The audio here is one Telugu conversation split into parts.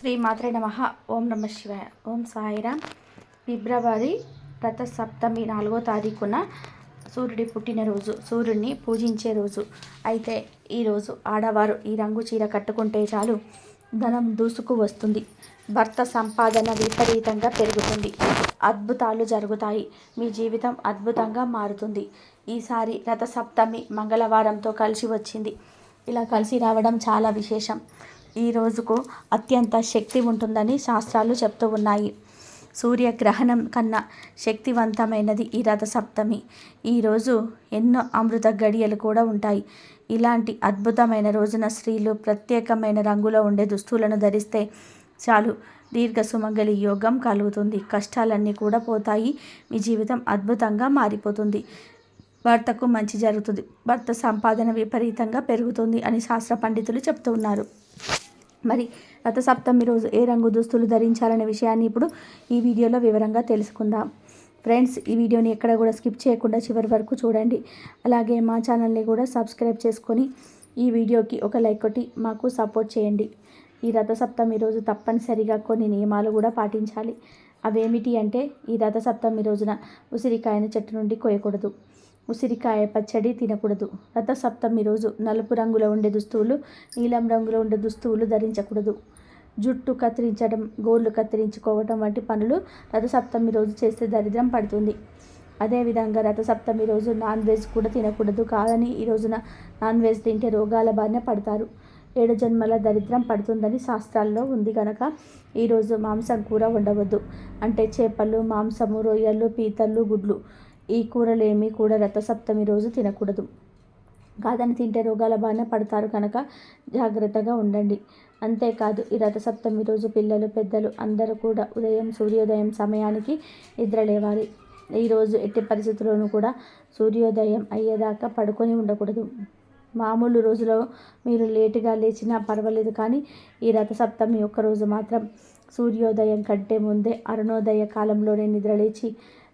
శ్రీ మాత్రే నమః. ఓం నమ శివాయ. ఓం సాయిరామ్. ఫిబ్రవరి రథ సప్తమి 4వ తారీఖున సూర్యుడి పుట్టినరోజు, సూర్యుడిని పూజించే రోజు. అయితే ఈరోజు ఆడవారు ఈ రంగు చీర కట్టుకుంటే చాలు ధనం దూసుకు వస్తుంది, భర్త సంపాదన విపరీతంగా పెరుగుతుంది, అద్భుతాలు జరుగుతాయి, మీ జీవితం అద్భుతంగా మారుతుంది. ఈసారి రథ సప్తమి మంగళవారంతో కలిసి వచ్చింది. ఇలా కలిసి రావడం చాలా విశేషం. ఈ రోజుకు అత్యంత శక్తి ఉంటుందని శాస్త్రాలు చెప్తూ ఉన్నాయి. సూర్యగ్రహణం కన్నా శక్తివంతమైనది ఈ రథ సప్తమి. ఈరోజు ఎన్నో అమృత గడియలు కూడా ఉంటాయి. ఇలాంటి అద్భుతమైన రోజున స్త్రీలు ప్రత్యేకమైన రంగులో ఉండే దుస్తులను ధరిస్తే చాలు దీర్ఘ సుమంగళి యోగం కలుగుతుంది, కష్టాలన్నీ కూడా పోతాయి, మీ జీవితం అద్భుతంగా మారిపోతుంది, భర్తకు మంచి జరుగుతుంది, భర్త సంపాదన విపరీతంగా పెరుగుతుంది అని శాస్త్ర పండితులు చెప్తూ ఉన్నారు. మరి రథ సప్తమి రోజు ఏ రంగు దుస్తులు ధరించాలనే విషయాన్ని ఇప్పుడు ఈ వీడియోలో వివరంగా తెలుసుకుందాం. ఫ్రెండ్స్, ఈ వీడియోని ఎక్కడ కూడా స్కిప్ చేయకుండా చివరి వరకు చూడండి. అలాగే మా ఛానల్ని కూడా సబ్స్క్రైబ్ చేసుకొని ఈ వీడియోకి ఒక లైక్ కొట్టి మాకు సపోర్ట్ చేయండి. ఈ రథ సప్తమి రోజు తప్పనిసరిగా కొన్ని నియమాలు కూడా పాటించాలి. అవేమిటి అంటే, ఈ రథ సప్తమి రోజున ఉసిరికాయను చెట్టు నుండి కోయకూడదు, ఉసిరికాయ పచ్చడి తినకూడదు. రథ సప్తమి రోజు నలుపు రంగులో ఉండే దుస్తువులు, నీలం రంగులో ఉండే దుస్తువులు ధరించకూడదు. జుట్టు కత్తిరించడం, గోర్లు కత్తిరించుకోవటం వంటి పనులు రథ సప్తమి రోజు చేస్తే దరిద్రం పడుతుంది. అదేవిధంగా రథ సప్తమి రోజు నాన్ వెజ్ కూడా తినకూడదు. కాదని ఈ రోజున నాన్ వెజ్ తింటే రోగాల బారిన పడతారు, 7 జన్మల దరిద్రం పడుతుందని శాస్త్రాల్లో ఉంది కనుక ఈరోజు మాంసం కూర ఉండవద్దు. అంటే చేపలు, మాంసము, రొయ్యలు, పీతలు, గుడ్లు, ఈ కూరలేమీ కూడా రథ సప్తమి రోజు తినకూడదు. కాదని తింటే రోగాల బారిన పడతారు కనుక జాగ్రత్తగా ఉండండి. అంతేకాదు, ఈ రథ సప్తమి రోజు పిల్లలు, పెద్దలు అందరూ కూడా సూర్యోదయం సమయానికి నిద్ర లేవాలి. ఈరోజు ఎట్టి పరిస్థితుల్లోనూ కూడా సూర్యోదయం అయ్యేదాకా పడుకొని ఉండకూడదు. మామూలు రోజులో మీరు లేటుగా లేచినా పర్వాలేదు, కానీ ఈ రథ సప్తమి ఒక్కరోజు మాత్రం సూర్యోదయం కంటే ముందే అరుణోదయ కాలంలోనే నిద్రలేచి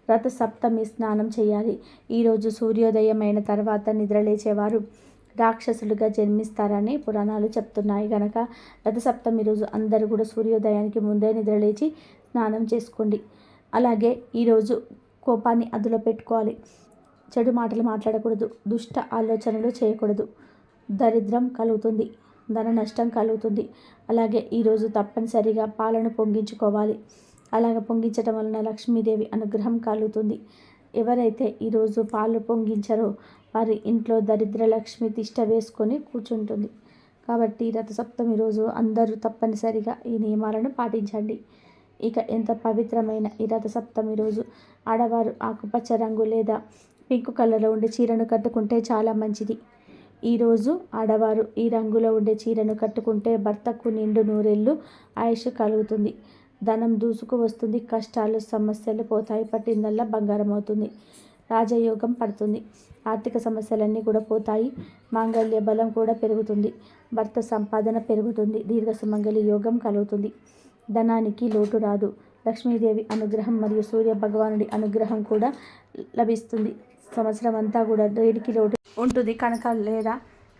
రథ సప్తమి స్నానం చేయాలి. ఈరోజు సూర్యోదయం అయిన తర్వాత నిద్రలేచేవారు రాక్షసులుగా జన్మిస్తారని పురాణాలు చెప్తున్నాయి కనుక రథ సప్తమి రోజు అందరూ కూడా సూర్యోదయానికి ముందే నిద్రలేచి స్నానం చేసుకోండి. అలాగే ఈరోజు కోపాన్ని అదులో పెట్టుకోవాలి, చెడు మాటలు మాట్లాడకూడదు, దుష్ట ఆలోచనలు చేయకూడదు, దరిద్రం కలుగుతుంది, ధన నష్టం కలుగుతుంది. అలాగే ఈరోజు తప్పనిసరిగా పాలను పొంగించుకోవాలి. అలాగ పొంగించడం వలన లక్ష్మీదేవి అనుగ్రహం కలుగుతుంది. ఎవరైతే ఈరోజు పాలు పొంగించారో వారి ఇంట్లో దరిద్ర లక్ష్మి తిష్ట వేసుకొని కూర్చుంటుంది. కాబట్టి రథ సప్తమి రోజు అందరూ తప్పనిసరిగా ఈ నియమాలను పాటించండి. ఇక ఎంత పవిత్రమైన ఈ రథ సప్తమి రోజు ఆడవారు ఆకుపచ్చ రంగు లేదా పింక్ కలర్లో ఉండే చీరను కట్టుకుంటే చాలా మంచిది. ఈరోజు ఆడవారు ఈ రంగులో ఉండే చీరను కట్టుకుంటే భర్తకు నిండు నూరేళ్ళు ఆయుష్ కలుగుతుంది, ధనం దూసుకు వస్తుంది, కష్టాలు సమస్యలు పోతాయి, పట్టిందల్లా బంగారం అవుతుంది, రాజయోగం పడుతుంది, ఆర్థిక సమస్యలన్నీ కూడా పోతాయి, మాంగళ్య బలం కూడా పెరుగుతుంది, భర్త సంపాదన పెరుగుతుంది, దీర్ఘ సుమంగళి యోగం కలుగుతుంది, ధనానికి లోటు రాదు, లక్ష్మీదేవి అనుగ్రహం మరియు సూర్య భగవానుడి అనుగ్రహం కూడా లభిస్తుంది. సంవత్సరం అంతా కూడా దేనికి లోటు ఉంటుంది కనుక లేదా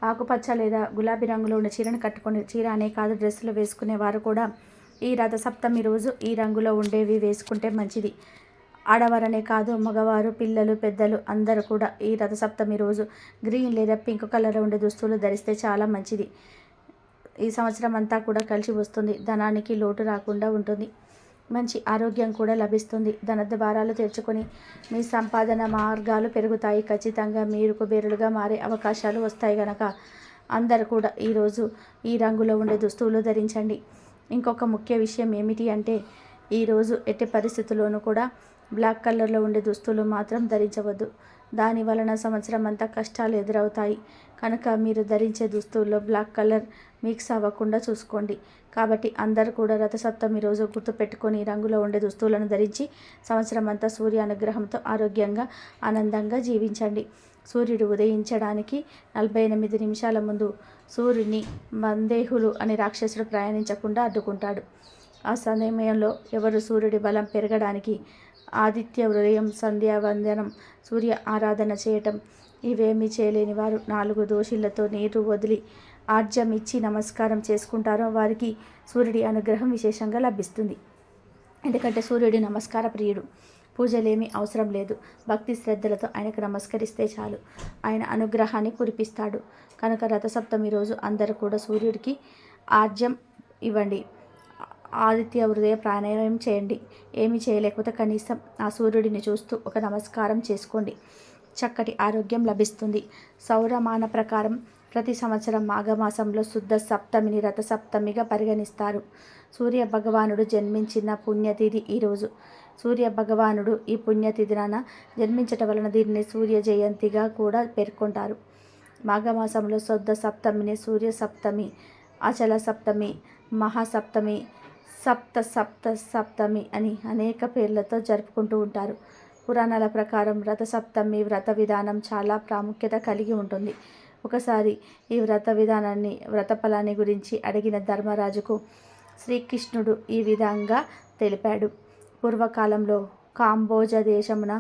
ఆకుపచ్చ లేదా గులాబీ రంగులో ఉన్న చీరను కట్టుకుని, చీర అనే కాదు డ్రెస్సులు వేసుకునేవారు కూడా ఈ రథ సప్తమి రోజు ఈ రంగులో ఉండేవి వేసుకుంటే మంచిది. ఆడవారనే కాదు, మగవారు, పిల్లలు, పెద్దలు అందరూ కూడా ఈ రథ సప్తమి రోజు గ్రీన్ లేదా పింక్ కలర్లో ఉండే దుస్తులు ధరిస్తే చాలా మంచిది. ఈ సంవత్సరం అంతా కూడా కలిసి వస్తుంది, ధనానికి లోటు రాకుండా ఉంటుంది, మంచి ఆరోగ్యం కూడా లభిస్తుంది, ధన ద్వారాలు తెరుచుకొని మీ సంపాదన మార్గాలు పెరుగుతాయి, ఖచ్చితంగా మీరు కుబేరులుగా మారే అవకాశాలు వస్తాయి కనుక అందరూ కూడా ఈరోజు ఈ రంగులో ఉండే దుస్తులు ధరించండి. ఇంకొక ముఖ్య విషయం ఏమిటి అంటే, ఈరోజు ఎట్టి పరిస్థితుల్లోనూ కూడా బ్లాక్ కలర్లో ఉండే దుస్తులు మాత్రం ధరించవద్దు. దాని వలన సంవత్సరం అంతా కష్టాలు ఎదురవుతాయి కనుక మీరు ధరించే దుస్తుల్లో బ్లాక్ కలర్ మిక్స్ అవ్వకుండా చూసుకోండి. కాబట్టి అందరూ కూడా రథ సప్తమి రోజు గుర్తుపెట్టుకొని రంగులో ఉండే దుస్తులను ధరించి సంవత్సరం అంతా సూర్య అనుగ్రహంతో ఆరోగ్యంగా ఆనందంగా జీవించండి. సూర్యుడు ఉదయించడానికి 48 నిమిషాల ముందు సూర్యుని మందేహులు అనే రాక్షసుడు ప్రయాణించకుండా అడ్డుకుంటాడు. ఆ సమయంలో ఎవరు సూర్యుడి బలం పెరగడానికి ఆదిత్య హృదయం, సంధ్యావందనం, సూర్య ఆరాధన చేయటం ఇవేమీ చేయలేని వారు 4 దోషులతో నీరు వదిలి ఆర్జ్యం ఇచ్చి నమస్కారం చేసుకుంటారో వారికి సూర్యుడి అనుగ్రహం విశేషంగా లభిస్తుంది. ఎందుకంటే సూర్యుడి నమస్కార ప్రియుడు. పూజలేమీ అవసరం లేదు. భక్తి శ్రద్ధలతో ఆయనకు నమస్కరిస్తే చాలు, ఆయన అనుగ్రహాన్ని కురిపిస్తాడు. కనుక రథసప్తమి రోజు అందరూ కూడా సూర్యుడికి ఆర్జ్యం ఇవ్వండి. ఆదిత్య హృదయ ప్రాణాయామం చేయండి. ఏమీ చేయలేకపోతే కనీసం ఆ సూర్యుడిని చూస్తూ ఒక నమస్కారం చేసుకోండి. చక్కటి ఆరోగ్యం లభిస్తుంది. సౌరమాన ప్రకారం ప్రతి సంవత్సరం మాఘమాసంలో శుద్ధ సప్తమిని రథసప్తమిగా పరిగణిస్తారు. సూర్య భగవానుడు జన్మించిన పుణ్యతిథి ఈరోజు. సూర్య భగవానుడు ఈ పుణ్యతిథిన జన్మించటం వలన దీనిని సూర్య జయంతిగా కూడా పేర్కొంటారు. మాఘమాసంలో శుద్ధ సప్తమిని సూర్య సప్తమి, అచల సప్తమి, మహాసప్తమి, సప్తమి అని అనేక పేర్లతో జరుపుకుంటూ ఉంటారు. పురాణాల ప్రకారం రథసప్తమి వ్రత విధానం చాలా ప్రాముఖ్యత కలిగి ఉంటుంది. ఒకసారి ఈ వ్రత ఫలాన్ని గురించి అడిగిన ధర్మరాజుకు శ్రీకృష్ణుడు ఈ విధంగా తెలిపాడు. పూర్వకాలంలో కాంబోజ దేశమున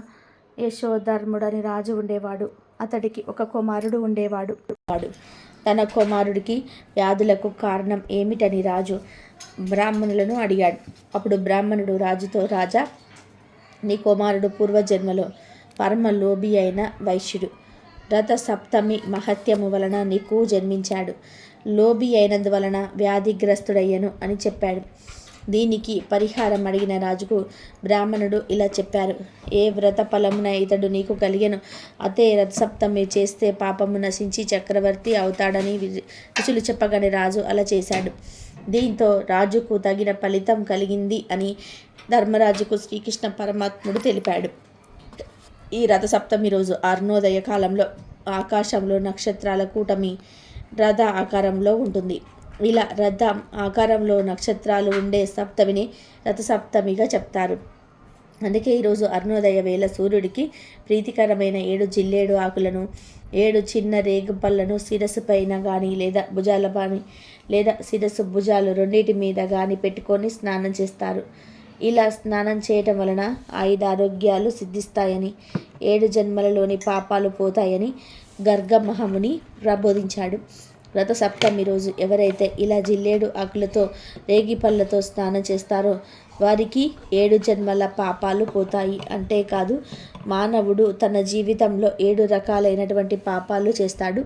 యశోధర్ముడని రాజు ఉండేవాడు. అతడికి ఒక కుమారుడు ఉండేవాడు. తన కుమారుడికి వ్యాధులకు కారణం ఏమిటని రాజు బ్రాహ్మణులను అడిగాడు. అప్పుడు బ్రాహ్మణుడు రాజుతో, రాజా, నీ కుమారుడు పూర్వజన్మలో పరమ లోభి అయిన వైశ్యుడు. రథ సప్తమి మహత్యము వలన నీకు జన్మించాడు. లోభి అయినందువలన వ్యాధిగ్రస్తుడయ్యను అని చెప్పాడు. దీనికి పరిహారం అడిగిన రాజుకు బ్రాహ్మణుడు ఇలా చెప్పారు. ఏ వ్రత ఫలమున ఇతడు నీకు కలిగెను, అతే రథసప్తమి చేస్తే పాపము నశించి చక్రవర్తి అవుతాడని ఋషులు చెప్పగానే రాజు అలా చేశాడు. దీంతో రాజుకు తగిన ఫలితం కలిగింది అని ధర్మరాజుకు శ్రీకృష్ణ పరమాత్ముడు తెలిపాడు. ఈ రథసప్తమి రోజు అరుణోదయ కాలంలో ఆకాశంలో నక్షత్రాల కూటమి రథ ఆకారంలో ఉంటుంది. ఇలా రథ ఆకారంలో నక్షత్రాలు ఉండే సప్తమిని రథసప్తమిగా చెప్తారు. అందుకే ఈరోజు అరుణోదయ వేళ సూర్యుడికి ప్రీతికరమైన 7 జిల్లేడు ఆకులను, 7 చిన్న రేగుపళ్ళను శిరస్సు పైన కానీ లేదా భుజాల కానీ లేదా శిరస్సు భుజాలు రెండింటి మీద కానీ పెట్టుకొని స్నానం చేస్తారు. ఇలా స్నానం చేయటం వలన 5 ఆరోగ్యాలు సిద్ధిస్తాయని, 7 జన్మలలోని పాపాలు పోతాయని గర్గ మహాముని ప్రబోధించాడు. రథ సప్తమి రోజు ఎవరైతే ఇలా జిల్లేడు ఆకులతో రేగిపళ్ళతో స్నానం చేస్తారో వారికి 7 జన్మల పాపాలు పోతాయి. అంతేకాదు, మానవుడు తన జీవితంలో 7 రకాలైనటువంటి పాపాలు చేస్తాడు.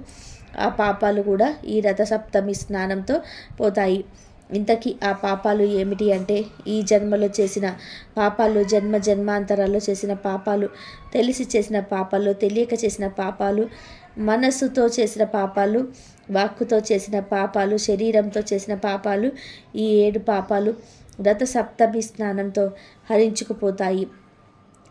ఆ పాపాలు కూడా ఈ రథసప్తమి స్నానంతో పోతాయి. ఇంతకీ ఆ పాపాలు ఏమిటి అంటే, ఈ జన్మలో చేసిన పాపాలు, జన్మాంతరాల్లో చేసిన పాపాలు, తెలిసి చేసిన పాపాలు, తెలియక చేసిన పాపాలు, మనస్సుతో చేసిన పాపాలు, వాక్కుతో చేసిన పాపాలు, శరీరంతో చేసిన పాపాలు, ఈ 7 పాపాలు రథసప్తమి స్నానంతో హరించుకుపోతాయి.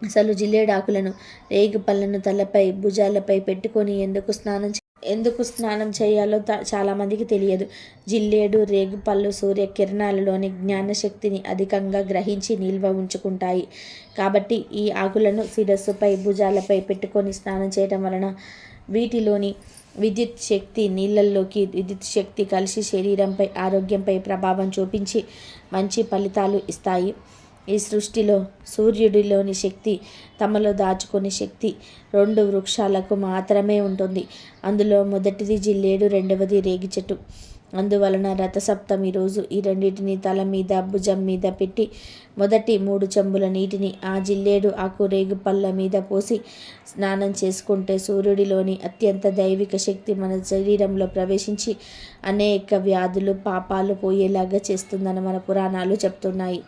అసలు జిల్లేడాకులను, రేగిపళ్ళను తలపై భుజాలపై పెట్టుకొని ఎందుకు స్నానం చేయాలో చాలామందికి తెలియదు. జిల్లేడు, రేగిపళ్ళు సూర్యకిరణాలలోని జ్ఞానశక్తిని అధికంగా గ్రహించి నిల్వ ఉంచుకుంటాయి. కాబట్టి ఈ ఆకులను శిరస్సుపై, భుజాలపై పెట్టుకొని స్నానం చేయడం వలన వీటిలోని విద్యుత్ శక్తి నీళ్ళల్లోకి విద్యుత్ శక్తి కలిసి శరీరంపై, ఆరోగ్యంపై ప్రభావం చూపించి మంచి ఫలితాలు ఇస్తాయి. ఈ సృష్టిలో సూర్యుడిలోని శక్తి, తమలో దాచుకునే శక్తి 2 వృక్షాలకు మాత్రమే ఉంటుంది. అందులో మొదటిది జిల్లేడు, రెండవది రేగి చెట్టు. అందువలన రథసప్తమి రోజు ఈ రెండింటిని తల మీద, భుజం మీద పెట్టి మొదటి 3 చెంబుల నీటిని ఆ జిల్లేడు ఆకు, రేగుపళ్ళ మీద పోసి స్నానం చేసుకుంటే సూర్యుడిలోని అత్యంత దైవిక శక్తి మన శరీరంలో ప్రవేశించి అనేక వ్యాధులు, పాపాలు పోయేలాగా చేస్తుందని మన పురాణాలు చెప్తున్నాయి.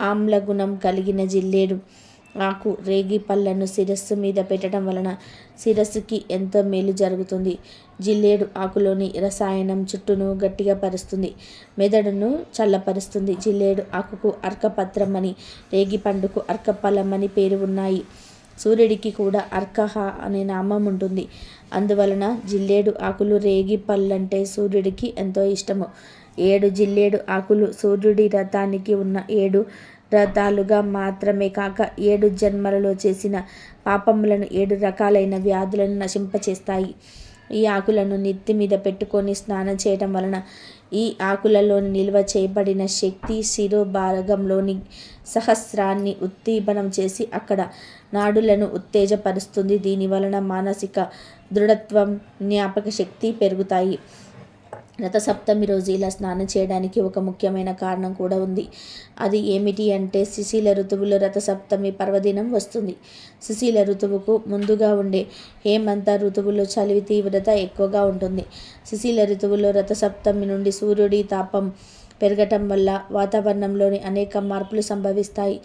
ఆమ్ల గుణం కలిగిన జిల్లేడు ఆకు, రేగి పళ్ళను శిరస్సు మీద పెట్టడం వలన శిరస్సుకి ఎంతో మేలు జరుగుతుంది. జిల్లేడు ఆకులోని రసాయనం జుట్టును గట్టిగా పరుస్తుంది, మెదడును చల్లపరుస్తుంది. జిల్లేడు ఆకుకు అర్కపత్రం అని, రేగి పండుకు అర్కఫలం అని పేరు ఉన్నాయి. సూర్యుడికి కూడా అర్కహ అనే నామం ఉంటుంది. అందువలన జిల్లేడు ఆకులు, రేగి పళ్ళంటే సూర్యుడికి ఎంతో ఇష్టము. 7 జిల్లేడు ఆకులు సూర్యుడి రథానికి ఉన్న 7 రథాలుగా మాత్రమే కాక 7 జన్మలలో చేసిన పాపములను, 7 రకాలైన వ్యాధులను నశింపచేస్తాయి. ఈ ఆకులను నెత్తి మీద పెట్టుకొని స్నానం చేయటం వలన ఈ ఆకులలో నిల్వ చేయబడిన శక్తి శిరోభాగంలోని సహస్రాన్ని ఉద్దీపనం చేసి అక్కడ నాడులను ఉత్తేజపరుస్తుంది. దీని వలన మానసిక దృఢత్వం, జ్ఞాపక శక్తి పెరుగుతాయి. రథసప్తమి రోజు ఇలా స్నానం చేయడానికి ఒక ముఖ్యమైన కారణం కూడా ఉంది. అది ఏమిటి అంటే శిశిల ఋతువులో రథసప్తమి పర్వదినం వస్తుంది. శిశిల ఋతువుకు ముందుగా ఉండే హేమంత ఋతువులో చలి తీవ్రత ఎక్కువగా ఉంటుంది. శిశిల ఋతువులో రథసప్తమి నుండి సూర్యుడి తాపం పెరగటం వల్ల వాతావరణంలోని అనేక మార్పులు సంభవిస్తాయి.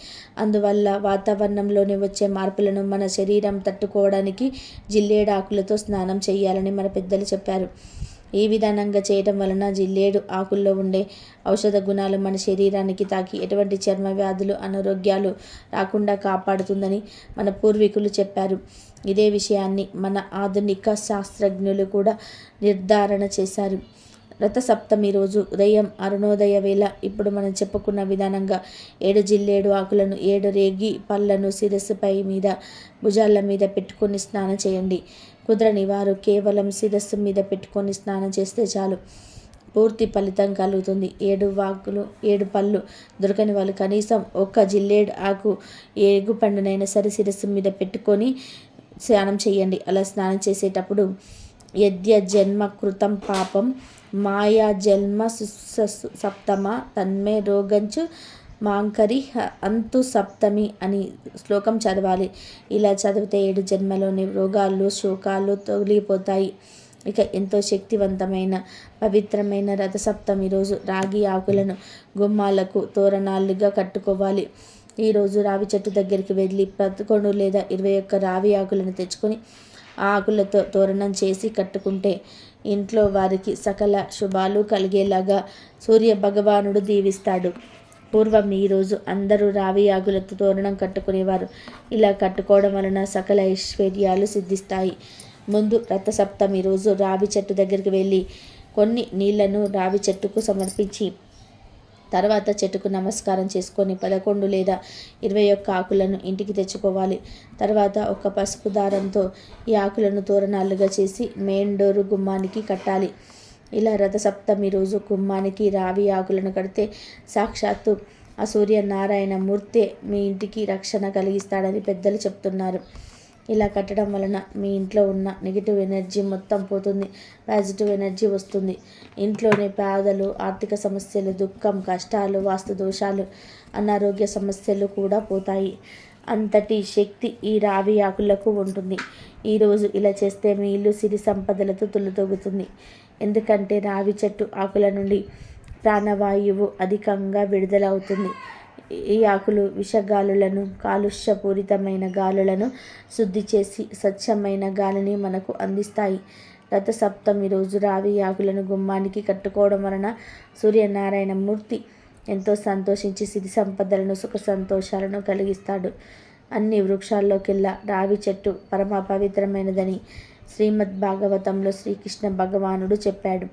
అందువల్ల వాతావరణంలోని వచ్చే మార్పులను మన శరీరం తట్టుకోవడానికి జిల్లేడాకులతో స్నానం చేయాలని మన పెద్దలు చెప్పారు. ఈ విధానంగా చేయడం వలన జిల్లేడు ఆకుల్లో ఉండే ఔషధ గుణాలు మన శరీరానికి తాకి ఎటువంటి చర్మ వ్యాధులు, అనారోగ్యాలు రాకుండా కాపాడుతుందని మన పూర్వీకులు చెప్పారు. ఇదే విషయాన్ని మన ఆధునిక శాస్త్రజ్ఞులు కూడా నిర్ధారణ చేశారు. రథసప్తమి రోజు ఉదయం అరుణోదయ వేళ ఇప్పుడు మనం చెప్పుకున్న విధానంగా 7 జిల్లేడు ఆకులను 7 రేగి పళ్ళను శిరస్సుపై మీద భుజాల మీద పెట్టుకొని స్నానం చేయండి. కుదరని వారు కేవలం శిరస్సు మీద పెట్టుకొని స్నానం చేస్తే చాలు, పూర్తి ఫలితం కలుగుతుంది. 7 పళ్ళు దొరకని వాళ్ళు కనీసం 1 జిల్లేడు ఆకు ఏగు పండునైనా సరే శిరస్సు మీద పెట్టుకొని స్నానం చేయండి. అలా స్నానం చేసేటప్పుడు యద్య జన్మ కృతం పాపం మాయా జన్మ సప్తమ తన్మే రోగంచు మాంకరి అంతు సప్తమి అని శ్లోకం చదవాలి. ఇలా చదివితే 7 జన్మలోని రోగాలు, శోకాలు తొలగిపోతాయి. ఇక ఎంతో శక్తివంతమైన పవిత్రమైన రథసప్తమి రోజు రాగి ఆకులను గుమ్మాలకు తోరణాలుగా కట్టుకోవాలి. ఈరోజు రావి చెట్టు దగ్గరికి వెళ్ళి 11 లేదా 21 రావి ఆకులను తెచ్చుకొని ఆ ఆకులతో తోరణం చేసి కట్టుకుంటే ఇంట్లో వారికి సకల శుభాలు కలిగేలాగా సూర్య భగవానుడు దీవిస్తాడు. పూర్వం ఈరోజు అందరూ రావి ఆకులతో తోరణం కట్టుకునేవారు. ఇలా కట్టుకోవడం వలన సకల ఐశ్వర్యాలు సిద్ధిస్తాయి. ముందు రథసప్తమి రోజు రావి చెట్టు దగ్గరికి వెళ్ళి కొన్ని నీళ్లను రావి చెట్టుకు సమర్పించి తర్వాత చెట్టుకు నమస్కారం చేసుకొని 11 లేదా 21 ఆకులను ఇంటికి తెచ్చుకోవాలి. తర్వాత ఒక పసుపు దారంతో ఈ ఆకులను తోరణాలుగా చేసి మెయిన్ డోరు గుమ్మానికి కట్టాలి. ఇలా రథసప్తమి రోజు గుమ్మానికి రావి ఆకులను కడితే సాక్షాత్తు ఆ సూర్యనారాయణ మూర్తే మీ ఇంటికి రక్షణ కలిగిస్తాడని పెద్దలు చెప్తున్నారు. ఇలా కట్టడం వలన మీ ఇంట్లో ఉన్న నెగిటివ్ ఎనర్జీ మొత్తం పోతుంది, పాజిటివ్ ఎనర్జీ వస్తుంది. ఇంట్లోని బాధలు, ఆర్థిక సమస్యలు, దుఃఖం, కష్టాలు, వాస్తు దోషాలు, అనారోగ్య సమస్యలు కూడా పోతాయి. అంతటి శక్తి ఈ రావి ఆకులకు ఉంటుంది. ఈరోజు ఇలా చేస్తే మీ ఇల్లు సిరి సంపదలతో తుల్లుతొగుతుంది. ఎందుకంటే రావి చెట్టు ఆకుల నుండి ప్రాణవాయువు అధికంగా విడుదలవుతుంది. ఈ ఆకులు విషగాలులను, కాలుష్యపూరితమైన గాలులను శుద్ధి చేసి స్వచ్ఛమైన గాలిని మనకు అందిస్తాయి. రథసప్తమి రోజు రావి ఆకులను గుమ్మానికి కట్టుకోవడం వలన సూర్యనారాయణ మూర్తి ఎంతో సంతోషించి సిరి సంపదలను, సుఖ సంతోషాలను కలిగిస్తాడు. అన్ని వృక్షాల్లోకెల్లా రావి చెట్టు పరమ పవిత్రమైనదని శ్రీమద్ భాగవతంలో శ్రీకృష్ణ భగవానుడు చెప్పాడు.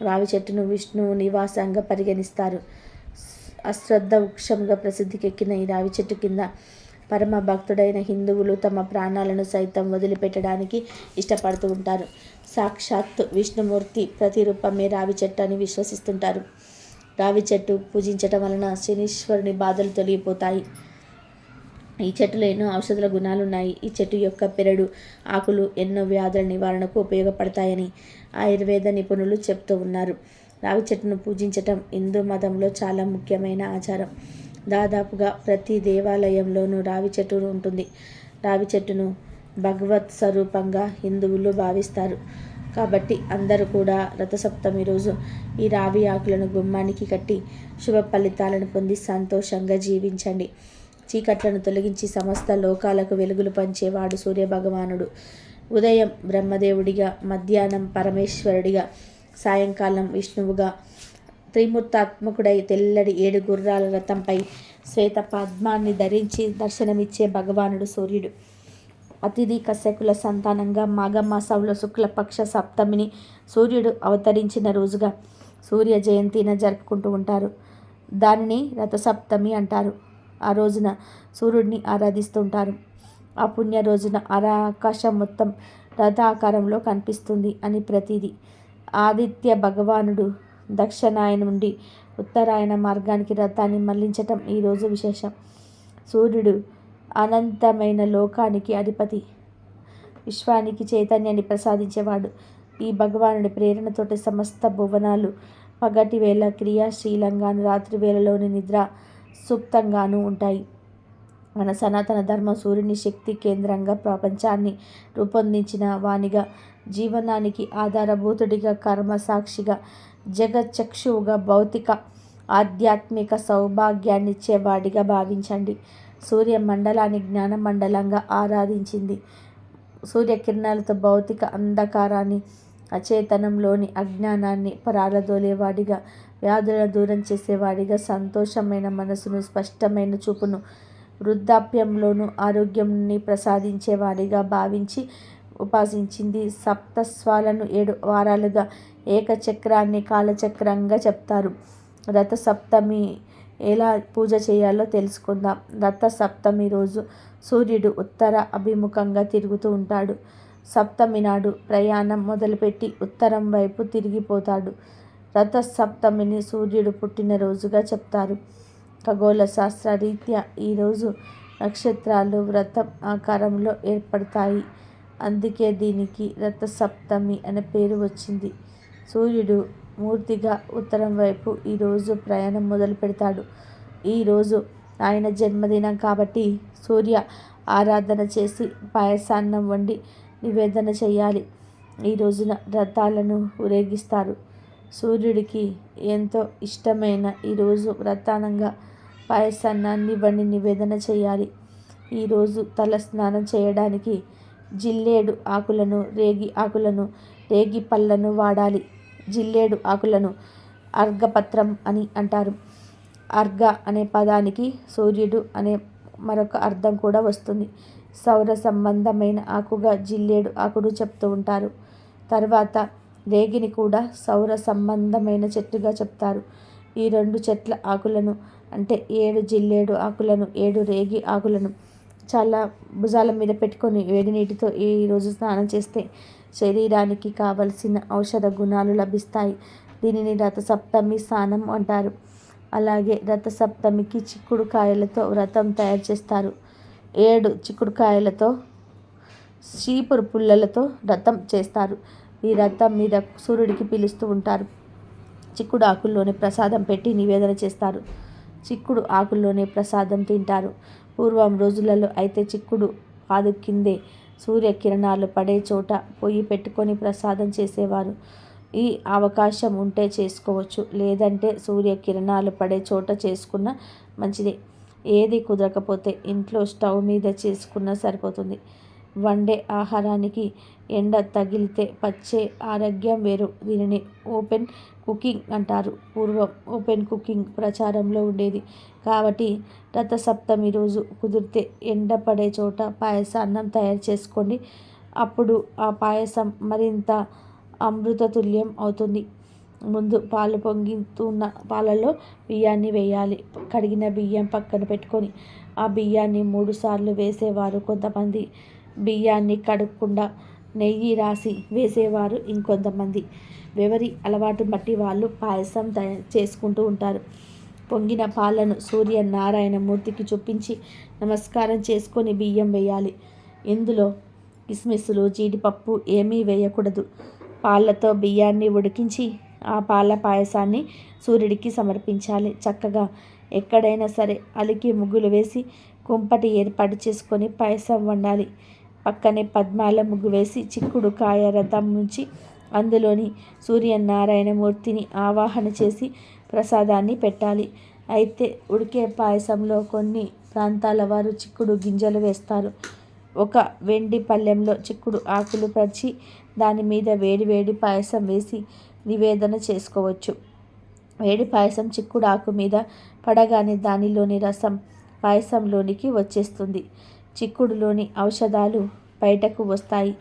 రావి చెట్టును విష్ణువు నివాసంగా పరిగణిస్తారు. అశ్రద్ధ వృక్షంగా ప్రసిద్ధికెక్కిన ఈ రావి చెట్టు కింద పరమ భక్తుడైన హిందువులు తమ ప్రాణాలను సైతం వదిలిపెట్టడానికి ఇష్టపడుతూ ఉంటారు. సాక్షాత్ విష్ణుమూర్తి ప్రతిరూపమే రావి చెట్టు అని విశ్వసిస్తుంటారు. రావి చెట్టు పూజించటం వలన శనీశ్వరుని బాధలు తొలగిపోతాయి. ఈ చెట్టులో ఎన్నో ఔషధ గుణాలు ఉన్నాయి. ఈ చెట్టు యొక్క పెరడు ఆకులు ఎన్నో వ్యాధుల నివారణకు ఉపయోగపడతాయని ఆయుర్వేద నిపుణులు చెప్తూ ఉన్నారు. రావి చెట్టును పూజించటం హిందూ మతంలో చాలా ముఖ్యమైన ఆచారం. దాదాపుగా ప్రతి దేవాలయంలోనూ రావి చెట్టు ఉంటుంది. రావి చెట్టును భగవత్ స్వరూపంగా హిందువులు భావిస్తారు. కాబట్టి అందరూ కూడా రథసప్తమి రోజు ఈ రావి ఆకులను గుమ్మానికి కట్టి శుభ ఫలితాలను పొంది సంతోషంగా జీవించండి. చీకట్లను తొలగించి సమస్త లోకాలకు వెలుగులు పంచేవాడు సూర్యభగవానుడు. ఉదయం బ్రహ్మదేవుడిగా, మధ్యాహ్నం పరమేశ్వరుడిగా, సాయంకాలం విష్ణువుగా త్రిమూర్తాత్మకుడై తెల్లడి 7 గుర్రాల రథంపై శ్వేత పద్మాన్ని ధరించి దర్శనమిచ్చే భగవానుడు సూర్యుడు. అతిథి కశ్యకుల సంతానంగా మాఘమాసంలో శుక్లపక్ష సప్తమిని సూర్యుడు అవతరించిన రోజుగా సూర్య జయంతిని జరుపుకుంటూ ఉంటారు. దానిని రథసప్తమి అంటారు. ఆ రోజున సూర్యుడిని ఆరాధిస్తుంటారు. ఆ పుణ్య రోజున ఆకాశం మొత్తం రథాకారంలో కనిపిస్తుంది అని ప్రతీది. ఆదిత్య భగవానుడు దక్షిణాయన నుండి ఉత్తరాయణ మార్గానికి రథాన్ని మళ్లించటం ఈరోజు విశేషం. సూర్యుడు అనంతమైన లోకానికి అధిపతి, విశ్వానికి చైతన్యాన్ని ప్రసాదించేవాడు. ఈ భగవానుడి ప్రేరణతోటి సమస్త భువనాలు పగటి వేళ క్రియాశీలంగాను, రాత్రి వేళలోని నిద్ర సుప్తంగాను ఉంటాయి. మన సనాతన ధర్మం సూర్యుని శక్తి కేంద్రంగా ప్రపంచాన్ని రూపొందించిన వానిగా, జీవనానికి ఆధారభూతుడిగా, కర్మ సాక్షిగా, జగచ్చక్షువుగా, భౌతిక ఆధ్యాత్మిక సౌభాగ్యాన్నిచ్చేవాడిగా భావించండి. సూర్య మండలాన్ని జ్ఞాన మండలంగా ఆరాధించింది. సూర్యకిరణాలతో భౌతిక అంధకారాన్ని, అచేతనంలోని అజ్ఞానాన్ని పారదోలేవాడిగా, వ్యాధులను దూరం చేసేవాడిగా, సంతోషమైన మనసును, స్పష్టమైన చూపును, వృద్ధాప్యంలోనూ ఆరోగ్యాన్ని ప్రసాదించేవాడిగా భావించి ఉపాసించింది. సప్తస్వాలను 7 వారాలుగా ఏకచక్రాన్ని కాలచక్రంగా చెప్తారు. రథసప్తమి ఎలా పూజ చేయాలో తెలుసుకుందాం. రథసప్తమి రోజు సూర్యుడు ఉత్తర అభిముఖంగా తిరుగుతూ ఉంటాడు. సప్తమి నాడు ప్రయాణం మొదలుపెట్టి ఉత్తరం వైపు తిరిగిపోతాడు. రథసప్తమిని సూర్యుడు పుట్టినరోజుగా చెప్తారు. ఖగోళ శాస్త్ర రీత్యా ఈరోజు నక్షత్రాలు వ్రతం ఆకారంలో ఏర్పడతాయి. అందుకే దీనికి రథసప్తమి అనే పేరు వచ్చింది. సూర్యుడు మూర్తిగా ఉత్తరం వైపు ఈరోజు ప్రయాణం మొదలు పెడతాడు. ఈరోజు ఆయన జన్మదినం కాబట్టి సూర్య ఆరాధన చేసి పాయసాన్నం వండి నివేదన చేయాలి. ఈ రోజున రథాలను ఊరేగిస్తారు. సూర్యుడికి ఎంతో ఇష్టమైన ఈరోజు వ్రతానంగా పాయసాన్నాన్ని వండి నివేదన చేయాలి. ఈరోజు తల స్నానం చేయడానికి జిల్లేడు ఆకులను, రేగి ఆకులను, రేగి పళ్ళను వాడాలి. జిల్లేడు ఆకులను అర్ఘపత్రం అని అంటారు. అర్ఘ అనే పదానికి సూర్యుడు అనే మరొక అర్థం కూడా వస్తుంది. సౌర సంబంధమైన ఆకుగా జిల్లేడు ఆకును చెప్తూ ఉంటారు. తర్వాత రేగిని కూడా సౌర సంబంధమైన చెట్టుగా చెప్తారు. ఈ 2 చెట్ల ఆకులను అంటే 7 జిల్లేడు ఆకులను, 7 రేగి ఆకులను చాలా భుజాల మీద పెట్టుకొని వేడి నీటితో ఈరోజు స్నానం చేస్తే శరీరానికి కావలసిన ఔషధ గుణాలు లభిస్తాయి. దీనిని రథసప్తమి స్నానం అంటారు. అలాగే రథసప్తమికి చిక్కుడు కాయలతో వ్రతం తయారు చేస్తారు. 7 చిక్కుడుకాయలతో, చీపురు పుల్లలతో రథం చేస్తారు. ఈ రథం మీద సూర్యుడికి పిలుస్తూ ఉంటారు. చిక్కుడు ఆకుల్లోనే ప్రసాదం పెట్టి నివేదన చేస్తారు. చిక్కుడు ఆకుల్లోనే ప్రసాదం తింటారు. పూర్వం రోజులలో అయితే చిక్కుడు పాదు కిందే సూర్యకిరణాలు పడే చోట పొయ్యి పెట్టుకొని ప్రసాదం చేసేవారు. ఈ అవకాశం ఉంటే చేసుకోవచ్చు, లేదంటే సూర్యకిరణాలు పడే చోట చేసుకున్న మంచిదే. ఏది కుదరకపోతే ఇంట్లో స్టవ్ మీద చేసుకున్నా సరిపోతుంది. వండే ఆహారానికి ఎండ తగిలితే పచ్చే ఆరోగ్యం వేరు. దీనిని ఓపెన్ కుకింగ్ అంటారు. పూర్వం ఓపెన్ కుకింగ్ ప్రచారంలో ఉండేది కాబట్టి రథసప్తమి రోజు కుదిరితే ఎండ పడే చోట పాయసాన్నం తయారు చేసుకోండి. అప్పుడు ఆ పాయసం మరింత అమృతతుల్యం అవుతుంది. ముందు పాలు పొంగుతున్న పాలలో బియ్యాన్ని వేయాలి. కడిగిన బియ్యం పక్కన పెట్టుకొని ఆ బియ్యాన్ని 3 సార్లు వేసేవారు కొంతమంది. బియ్యాన్ని కడగకుండా నెయ్యి రాసి వేసేవారు ఇంకొంతమంది. ఎవరి అలవాటు బట్టి వాళ్ళు పాయసం చేసుకుంటూ ఉంటారు. పొంగిన పాలను సూర్యనారాయణ మూర్తికి చూపించి నమస్కారం చేసుకొని బియ్యం వేయాలి. ఇందులో కిస్మిస్సులు, జీడిపప్పు ఏమీ వేయకూడదు. పాలతో బియ్యాన్ని ఉడికించి ఆ పాల పాయసాన్ని సూర్యుడికి సమర్పించాలి. చక్కగా ఎక్కడైనా సరే అలికి ముగ్గులు వేసి కుంపటి ఏర్పాటు చేసుకొని పాయసం వండాలి. పక్కనే పద్మాల ముగ్గు వేసి చిక్కుడు కాయ రథం నుంచి అందులోని సూర్యనారాయణ మూర్తిని ఆవాహన చేసి ప్రసాదాన్ని పెట్టాలి. అయితే ఉడికే పాయసంలో కొన్ని ప్రాంతాల వారు చిక్కుడు గింజలు వేస్తారు. ఒక వెండి పళ్ళెంలో చిక్కుడు ఆకులు పరిచి దాని మీద వేడి వేడి పాయసం వేసి నివేదన చేసుకోవచ్చు. వేడి పాయసం చిక్కుడు ఆకు మీద పడగానే దానిలోని రసం పాయసంలోనికి వచ్చేస్తుంది. చిక్కుడులోని ఔషధాలు బయటకు వస్తాయి.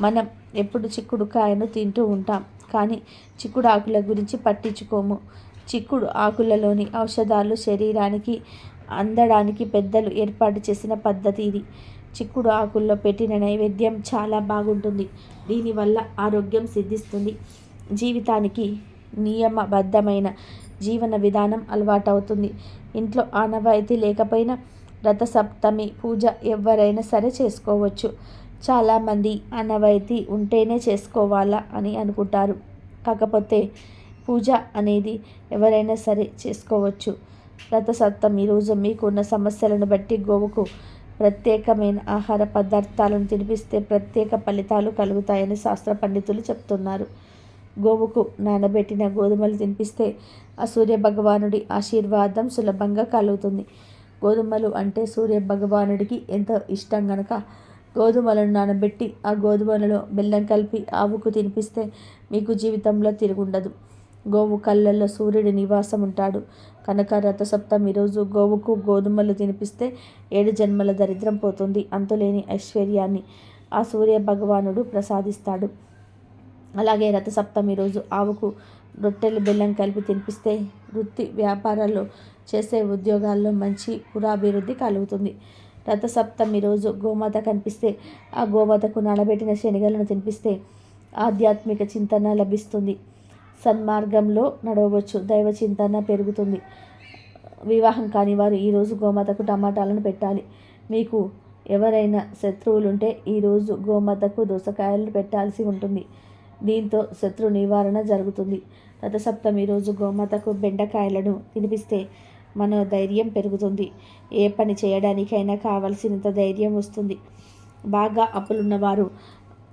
మనం ఎప్పుడు చిక్కుడు కాయను తింటూ ఉంటాం, కానీ చిక్కుడు ఆకుల గురించి పట్టించుకోము. చిక్కుడు ఆకులలోని ఔషధాలు శరీరానికి అందడానికి పెద్దలు ఏర్పాటు చేసిన పద్ధతి ఇది. చిక్కుడు ఆకుల్లో పెట్టిన నైవేద్యం చాలా బాగుంటుంది. దీనివల్ల ఆరోగ్యం సిద్ధిస్తుంది. జీవితానికి నియమబద్ధమైన జీవన విధానం అలవాటవుతుంది. ఇంట్లో ఆనవాయితీ లేకపోయినా రథసప్తమి పూజ ఎవరైనా సరే చేసుకోవచ్చు. చాలామంది ఆనవాయితీ ఉంటేనే చేసుకోవాలా అని అనుకుంటారు. కాకపోతే పూజ అనేది ఎవరైనా సరే చేసుకోవచ్చు. రథసప్తమి రోజు మీకున్న సమస్యలను బట్టి గోవుకు ప్రత్యేకమైన ఆహార పదార్థాలను తినిపిస్తే ప్రత్యేక ఫలితాలు కలుగుతాయని శాస్త్ర పండితులు చెప్తున్నారు. గోవుకు నానబెట్టిన గోధుమలు తినిపిస్తే ఆ సూర్య భగవానుడి ఆశీర్వాదం సులభంగా కలుగుతుంది. గోధుమలు అంటే సూర్య భగవానుడికి ఎంతో ఇష్టం గనక గోధుమలను నానబెట్టి ఆ గోధుమలలో బెల్లం కలిపి ఆవుకు తినిపిస్తే మీకు జీవితంలో తిరుగుండదు. గోవు కళ్ళల్లో సూర్యుడి నివాసం ఉంటాడు కనుక రథసప్తమి రోజు గోవుకు గోధుమలు తినిపిస్తే 7 జన్మల దరిద్రం పోతుంది. అంతులేని ఐశ్వర్యాన్ని ఆ సూర్య భగవానుడు ప్రసాదిస్తాడు. అలాగే రథసప్తమి రోజు ఆవుకు రొట్టెలు బెల్లం కలిపి తినిపిస్తే వృత్తి వ్యాపారాల్లో చేసే ఉద్యోగాల్లో మంచి పురాభివృద్ధి కలుగుతుంది. రథసప్తమి రోజు గోమాత కనిపిస్తే ఆ గోమాతకు నానబెట్టిన శనగలను తినిపిస్తే ఆధ్యాత్మిక చింతన లభిస్తుంది. సన్మార్గంలో నడవవచ్చు. దైవ చింతన పెరుగుతుంది. వివాహం కాని వారు ఈరోజు గోమాతకు టమాటాలను పెట్టాలి. మీకు ఎవరైనా శత్రువులుంటే ఈరోజు గోమాతకు దోసకాయలను పెట్టాల్సి ఉంటుంది. దీంతో శత్రు నివారణ జరుగుతుంది. రథసప్తమి రోజు గోమాతకు బెండకాయలను తినిపిస్తే మనోధైర్యం పెరుగుతుంది. ఏ పని చేయడానికైనా కావలసినంత ధైర్యం వస్తుంది. బాగా అప్పులున్నవారు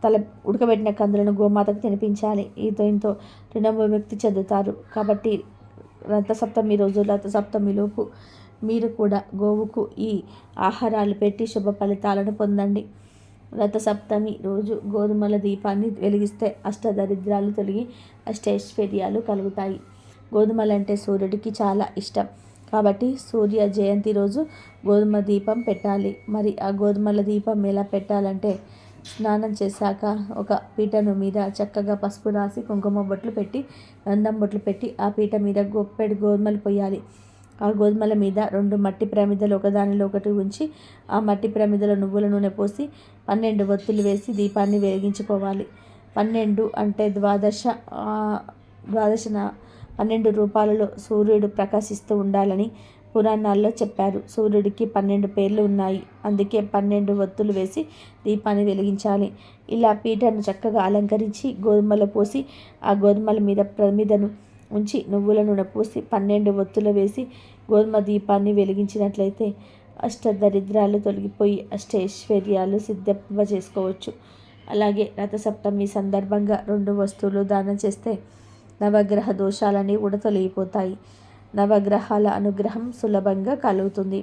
తల ఉడకబెట్టిన కందులను గోమాతకు తినిపించాలి. దీంతో రుణ విముక్తి చెందుతారు. కాబట్టి రథసప్తమి రోజు రథసప్తమిలోపు మీరు కూడా గోవుకు ఈ ఆహారాలు పెట్టి శుభ ఫలితాలను పొందండి. రథసప్తమి రోజు గోధుమల దీపాన్ని వెలిగిస్తే అష్టదరిద్రాలు తొలగి అష్టైశ్వర్యాలు కలుగుతాయి. గోధుమలంటే సూర్యుడికి చాలా ఇష్టం. కాబట్టి సూర్య జయంతి రోజు గోధుమ దీపం పెట్టాలి. మరి ఆ గోధుమల దీపం ఎలా పెట్టాలంటే స్నానం చేశాక ఒక పీటను మీద చక్కగా పసుపు రాసి కుంకుమ బొట్లు పెట్టి గంధం బొట్లు పెట్టి ఆ పీట మీద గొప్పెడు గోధుమలు పోయాలి. ఆ గోధుమల మీద 2 మట్టి ప్రమిదలు ఒకదానిలో ఒకటి ఉంచి ఆ మట్టి ప్రమిదలో నువ్వుల నూనె పోసి 12 ఒత్తులు వేసి దీపాన్ని వెలిగించుకోవాలి. 12 అంటే ద్వాదశన 12 రూపాలలో సూర్యుడు ప్రకాశిస్తూ ఉండాలని పురాణాల్లో చెప్పారు. సూర్యుడికి 12 పేర్లు ఉన్నాయి. అందుకే 12 ఒత్తులు వేసి దీపాన్ని వెలిగించాలి. ఇలా పీటను చక్కగా అలంకరించి గోధుమలు పోసి ఆ గోధుమల మీద ప్రమిదను ఉంచి నువ్వుల నూనె పోసి 12 ఒత్తులు వేసి గోధుమ దీపాన్ని వెలిగించినట్లయితే అష్టదరిద్రాలు తొలగిపోయి అష్టైశ్వర్యాలు సిద్ధింప చేసుకోవచ్చు. అలాగే రథసప్తమి సందర్భంగా 2 వస్తువులు దానం చేస్తే నవగ్రహ దోషాలన్నీ కూడా తొలగిపోతాయి. నవగ్రహాల అనుగ్రహం సులభంగా కలుగుతుంది.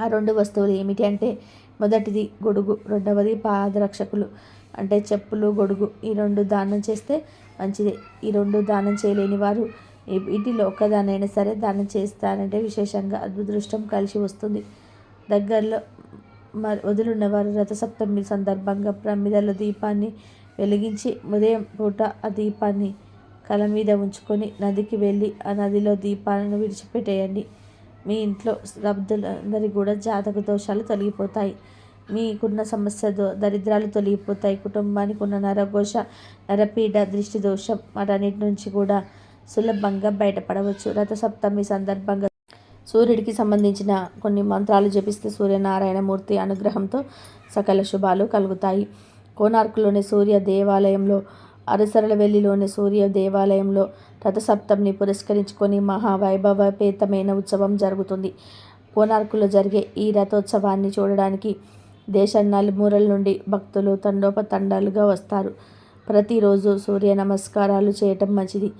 ఆ 2 వస్తువులు ఏమిటి అంటే మొదటిది గొడుగు, రెండవది పాదరక్షకులు అంటే చెప్పులు, గొడుగు. ఈ 2 దానం చేస్తే మంచిదే. ఈ 2 దానం చేయలేని వారు వీటిలో ఒక్కదానైనా సరే దానం చేస్తారంటే విశేషంగా అదృష్టం కలిసి వస్తుంది. దగ్గరలో వదులున్నవారు రథసప్తమి సందర్భంగా ప్రమిదల దీపాన్ని వెలిగించి ఉదయం పూట ఆ దీపాన్ని కల మీద ఉంచుకొని నదికి వెళ్ళి ఆ నదిలో దీపాలను విడిచిపెట్టేయండి. మీ ఇంట్లో సభ్యులందరి కూడా జాతక దోషాలు తొలగిపోతాయి. మీకున్న సమస్య దరిద్రాలు తొలగిపోతాయి. కుటుంబానికి ఉన్న నరఘోష, నరపీడ, దృష్టి దోషం వాటన్నిటి నుంచి కూడా సులభంగా బయటపడవచ్చు. రథసప్తమి సందర్భంగా సూర్యుడికి సంబంధించిన కొన్ని మంత్రాలు జపిస్తే సూర్యనారాయణమూర్తి అనుగ్రహంతో సకల శుభాలు కలుగుతాయి. కోనార్కులోని సూర్య దేవాలయంలో, అరసరలవెల్లిలోని సూర్య దేవాలయంలో రథసప్తమిని పురస్కరించుకొని మహావైభవపేతమైన ఉత్సవం జరుగుతుంది. కోనార్కులో జరిగే ఈ రథోత్సవాన్ని చూడడానికి దేశం నలుమూలల నుండి భక్తులు తండోపతండాలుగా వస్తారు. ప్రతిరోజు సూర్య నమస్కారాలు చేయటం మంచిది.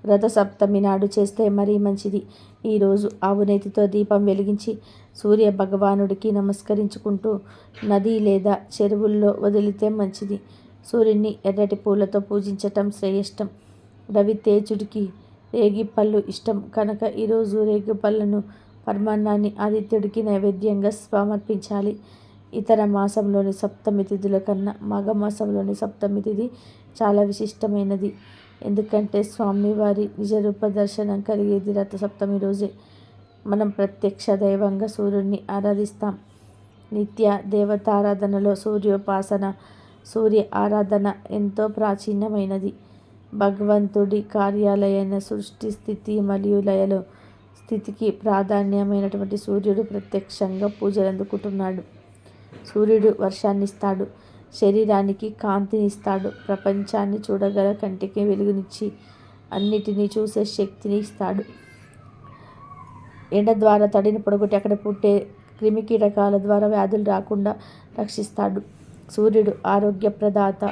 రథసప్తమి నాడు చేస్తే మరీ మంచిది. ఈరోజు ఆవు నేతితో దీపం వెలిగించి సూర్య భగవానుడికి నమస్కరించుకుంటూ నది లేదా చెరువుల్లో వదిలితే మంచిది. సూర్యుడిని ఎర్రటి పూలతో పూజించటం శ్రేయష్టం. రవితేజుడికి రేగిపళ్ళు ఇష్టం కనుక ఈరోజు రేగిపళ్ళను పరమాన్నాన్ని ఆదిత్యుడికి నైవేద్యంగా సమర్పించాలి. ఇతర మాసంలోని సప్తమి తిథుల కన్నా మాఘమాసంలోని సప్తమి తిథి చాలా విశిష్టమైనది. ఎందుకంటే స్వామివారి నిజరూప దర్శనం కలిగేది రథసప్తమి రోజే. మనం ప్రత్యక్ష దైవంగా సూర్యుడిని ఆరాధిస్తాం. నిత్య దేవతారాధనలో సూర్యోపాసన, సూర్య ఆరాధన ఎంతో ప్రాచీనమైనది. భగవంతుడి కార్యాలైన సృష్టి, స్థితి మరియు లయలో స్థితికి ప్రాధాన్యమైనటువంటి సూర్యుడు ప్రత్యక్షంగా పూజలు అందుకుంటున్నాడు. సూర్యుడు వర్షాన్నిస్తాడు. శరీరానికి కాంతినిస్తాడు. ప్రపంచాన్ని చూడగల కంటికి వెలుగునిచ్చి అన్నిటినీ చూసే శక్తిని ఇస్తాడు. ఎండ ద్వారా తడిని పొడగొట్టి అక్కడ పుట్టే క్రిమికీటకాల ద్వారా వ్యాధులు రాకుండా రక్షిస్తాడు. సూర్యుడు ఆరోగ్య ప్రదాత.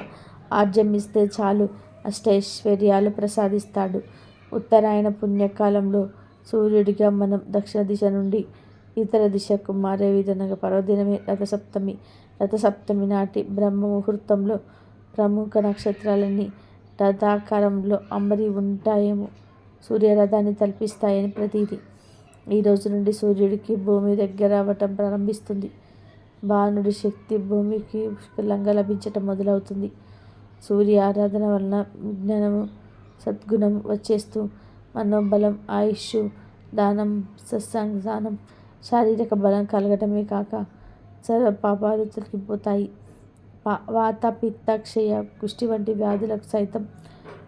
ఆర్జం ఇస్తే చాలు అష్టైశ్వర్యాలు ప్రసాదిస్తాడు. ఉత్తరాయణ పుణ్యకాలంలో సూర్యుడిగా మనం దక్షిణ దిశ నుండి ఇతర దిశకు మారే విధంగా పర్వదినమే రథసప్తమి. రథసప్తమి నాటి బ్రహ్మ ముహూర్తంలో ప్రముఖ నక్షత్రాలన్నీ రథాకారంలో అమరి ఉంటాయేమో సూర్యరథాన్ని తలపిస్తాయని ప్రతీతి. ఈ రోజు నుండి సూర్యుడికి భూమి దగ్గర అవ్వటం ప్రారంభిస్తుంది. భానుడి శక్తి భూమికి పుష్కలంగా లభించటం మొదలవుతుంది. సూర్య ఆరాధన వలన విజ్ఞానము సద్గుణం వచ్చేస్తూ మనోబలం, ఆయుష్, దానం, సత్సంతానం, శారీరక బలం కలగటమే కాక సర్వ పాపాలు తొలగిపోతాయి. వాత, పిత్త, క్షయ, కుష్టి వంటి వ్యాధులకు సైతం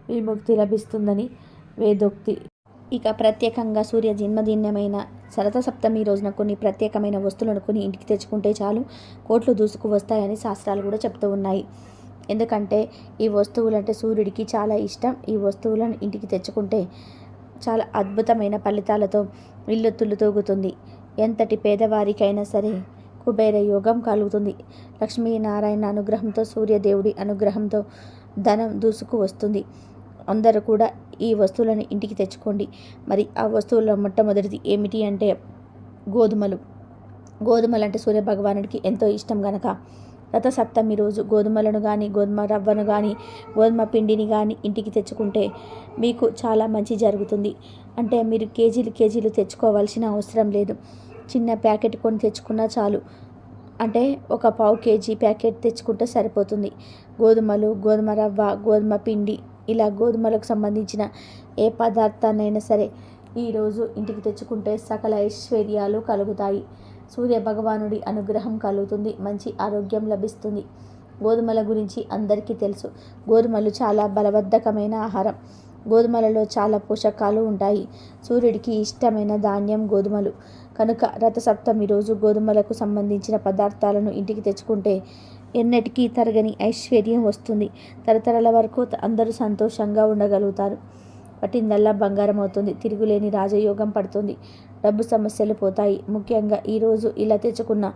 విముక్తి లభిస్తుందని వేదోక్తి. ఇక ప్రత్యేకంగా సూర్య జన్మదినమైన రథసప్తమి రోజున కొన్ని ప్రత్యేకమైన వస్తువులను కొని ఇంటికి తెచ్చుకుంటే చాలు కోట్లు దూసుకు వస్తాయని శాస్త్రాలు కూడా చెప్తూ ఉన్నాయి. ఎందుకంటే ఈ వస్తువులంటే సూర్యుడికి చాలా ఇష్టం. ఈ వస్తువులను ఇంటికి తెచ్చుకుంటే చాలా అద్భుతమైన ఫలితాలతో ఇల్లు తుల్లుతూగుతుంది. ఎంతటి పేదవారికైనా సరే కుబేర యోగం కలుగుతుంది. లక్ష్మీనారాయణ అనుగ్రహంతో, సూర్యదేవుడి అనుగ్రహంతో ధనం దూసుకు వస్తుంది. అందరూ కూడా ఈ వస్తువులను ఇంటికి తెచ్చుకోండి. మరి ఆ వస్తువుల్లో మొట్టమొదటిది ఏమిటి అంటే గోధుమలు. గోధుమలు అంటే సూర్య భగవానుడికి ఎంతో ఇష్టం గనక రథసప్తమి రోజు గోధుమలను కానీ, గోధుమ రవ్వను కానీ, గోధుమ పిండిని కానీ ఇంటికి తెచ్చుకుంటే మీకు చాలా మంచి జరుగుతుంది. అంటే మీరు కేజీలు తెచ్చుకోవాల్సిన అవసరం లేదు. చిన్న ప్యాకెట్ కొని తెచ్చుకున్నా చాలు. అంటే ఒక పావు కేజీ ప్యాకెట్ తెచ్చుకుంటే సరిపోతుంది. గోధుమలు, గోధుమ రవ్వ, గోధుమ పిండి, ఇలా గోధుమలకు సంబంధించిన ఏ పదార్థాన్నైనా సరే ఈరోజు ఇంటికి తెచ్చుకుంటే సకల ఐశ్వర్యాలు కలుగుతాయి. సూర్య భగవానుడి అనుగ్రహం కలుగుతుంది. మంచి ఆరోగ్యం లభిస్తుంది. గోధుమల గురించి అందరికీ తెలుసు. గోధుమలు చాలా బలవర్ధకమైన ఆహారం. గోధుమలలో చాలా పోషకాలు ఉంటాయి. సూర్యుడికి ఇష్టమైన ధాన్యం గోధుమలు కనుక రథసప్తమి రోజు గోధుమలకు సంబంధించిన పదార్థాలను ఇంటికి తెచ్చుకుంటే ఎన్నటికీ తరగని ఐశ్వర్యం వస్తుంది. తరతరాల వరకు అందరూ సంతోషంగా ఉండగలుగుతారు. పట్టిందల్లా బంగారం అవుతుంది. తిరుగులేని రాజయోగం పడుతుంది. డబ్బు సమస్యలు పోతాయి. ముఖ్యంగా ఈరోజు ఇలా తెచ్చుకున్న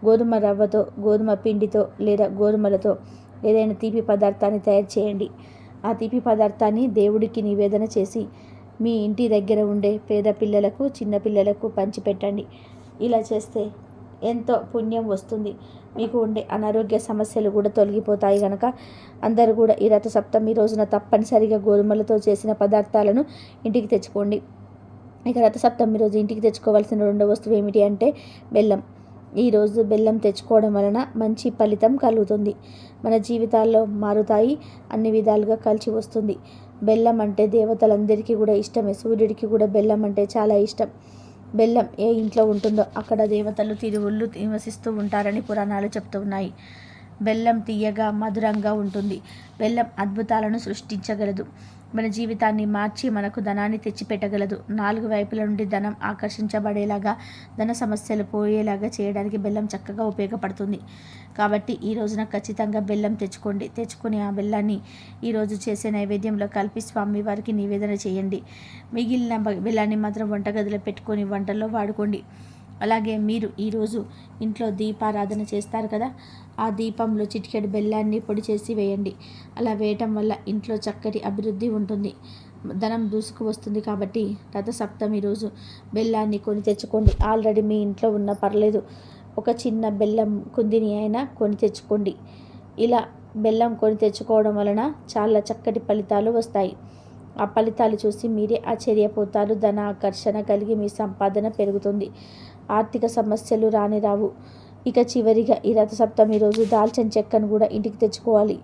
గోధుమ రవ్వతో, గోధుమ పిండితో లేదా గోధుమలతో ఏదైనా తీపి పదార్థాన్ని తయారు చేయండి. ఆ తీపి పదార్థాన్ని దేవుడికి నివేదన చేసి మీ ఇంటి దగ్గర ఉండే పేద పిల్లలకు, చిన్న పిల్లలకు పంచిపెట్టండి. ఇలా చేస్తే ఎంతో పుణ్యం వస్తుంది. మీకు ఉండే అనారోగ్య సమస్యలు కూడా తొలగిపోతాయి కనుక అందరూ కూడా ఈ రథసప్తమి రోజున తప్పనిసరిగా గోధుమలతో చేసిన పదార్థాలను ఇంటికి తెచ్చుకోండి. ఇక రథసప్తమి రోజు ఇంటికి తెచ్చుకోవాల్సిన రెండో వస్తువు ఏమిటి అంటే బెల్లం. ఈరోజు బెల్లం తెచ్చుకోవడం వలన మంచి ఫలితం కలుగుతుంది. మన జీవితాల్లో మారుతాయి. అన్ని విధాలుగా కలిసి వస్తుంది. బెల్లం అంటే దేవతలందరికీ కూడా ఇష్టమే. సూర్యుడికి కూడా బెల్లం అంటే చాలా ఇష్టం. బెల్లం ఏ ఇంట్లో ఉంటుందో అక్కడ దేవతలు తిరువుళ్ళు నివసిస్తూ ఉంటారని పురాణాలు చెప్తూ ఉన్నాయి. బెల్లం తీయగా, మధురంగా ఉంటుంది. బెల్లం అద్భుతాలను సృష్టించగలదు. మన జీవితాన్ని మార్చి మనకు ధనాన్ని తెచ్చిపెట్టగలదు. 4 వైపుల నుండి ధనం ఆకర్షించబడేలాగా, ధన సమస్యలు పోయేలాగా చేయడానికి బెల్లం చక్కగా ఉపయోగపడుతుంది. కాబట్టి ఈ రోజున ఖచ్చితంగా బెల్లం తెచ్చుకోండి. తెచ్చుకొని ఆ బెల్లాన్ని ఈరోజు చేసే నైవేద్యంలో కలిపి స్వామి వారికి నివేదన చేయండి. మిగిలిన బెల్లాన్ని మాత్రం వంటగదిలో పెట్టుకొని వంటల్లో వాడుకోండి. అలాగే మీరు ఈరోజు ఇంట్లో దీపారాధన చేస్తారు కదా, ఆ దీపంలో చిటికెడు బెల్లాన్ని పొడి చేసి వేయండి. అలా వేయటం వల్ల ఇంట్లో చక్కటి అభివృద్ధి ఉంటుంది. ధనం దూసుకు వస్తుంది. కాబట్టి రథసప్తమి రోజు బెల్లాన్ని కొని తెచ్చుకోండి. ఆల్రెడీ మీ ఇంట్లో ఉన్న పర్లేదు, ఒక చిన్న బెల్లం కుందిని అయినా కొని తెచ్చుకోండి. ఇలా బెల్లం కొని తెచ్చుకోవడం వలన చాలా చక్కటి ఫలితాలు వస్తాయి. ఆ ఫలితాలు చూసి మీరే ఆశ్చర్యపోతారు. ధన ఆకర్షణ కలిగి మీ సంపాదన పెరుగుతుంది. ఆర్థిక సమస్యలు రావు. ఇక చివరిగా ఈ రథసప్తమి రోజు దాల్చిన చెక్కను కూడా ఇంటికి తెచ్చుకోవాలి.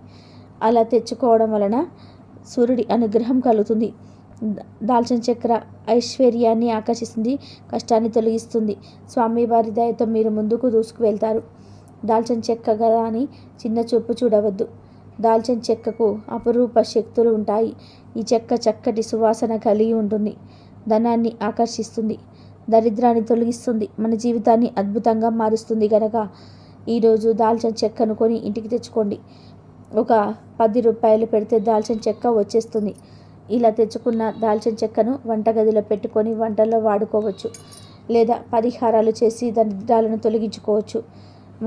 అలా తెచ్చుకోవడం వలన సూర్యుడి అనుగ్రహం కలుగుతుంది. దాల్చిన చక్కెర ఐశ్వర్యాన్ని ఆకర్షిస్తుంది, కష్టాన్ని తొలగిస్తుంది. స్వామివారి దయతో మీరు ముందుకు దూసుకు వెళ్తారు. దాల్చిన చెక్క కదా అని చిన్న చూపు చూడవద్దు. దాల్చిన చెక్కకు అపరూప శక్తులు ఉంటాయి. ఈ చెక్క చక్కటి సువాసన కలిగి ఉంటుంది. ధనాన్ని ఆకర్షిస్తుంది, దరిద్రాన్ని తొలగిస్తుంది, మన జీవితాన్ని అద్భుతంగా మారుస్తుంది కనుక ఈరోజు దాల్చిన చెక్కను కొని ఇంటికి తెచ్చుకోండి. ఒక 10 రూపాయలు పెడితే దాల్చిన చెక్క వచ్చేస్తుంది. ఇలా తెచ్చుకున్న దాల్చిన చెక్కను వంటగదిలో పెట్టుకొని వంటల్లో వాడుకోవచ్చు. లేదా పరిహారాలు చేసి దరిద్రాలను తొలగించుకోవచ్చు.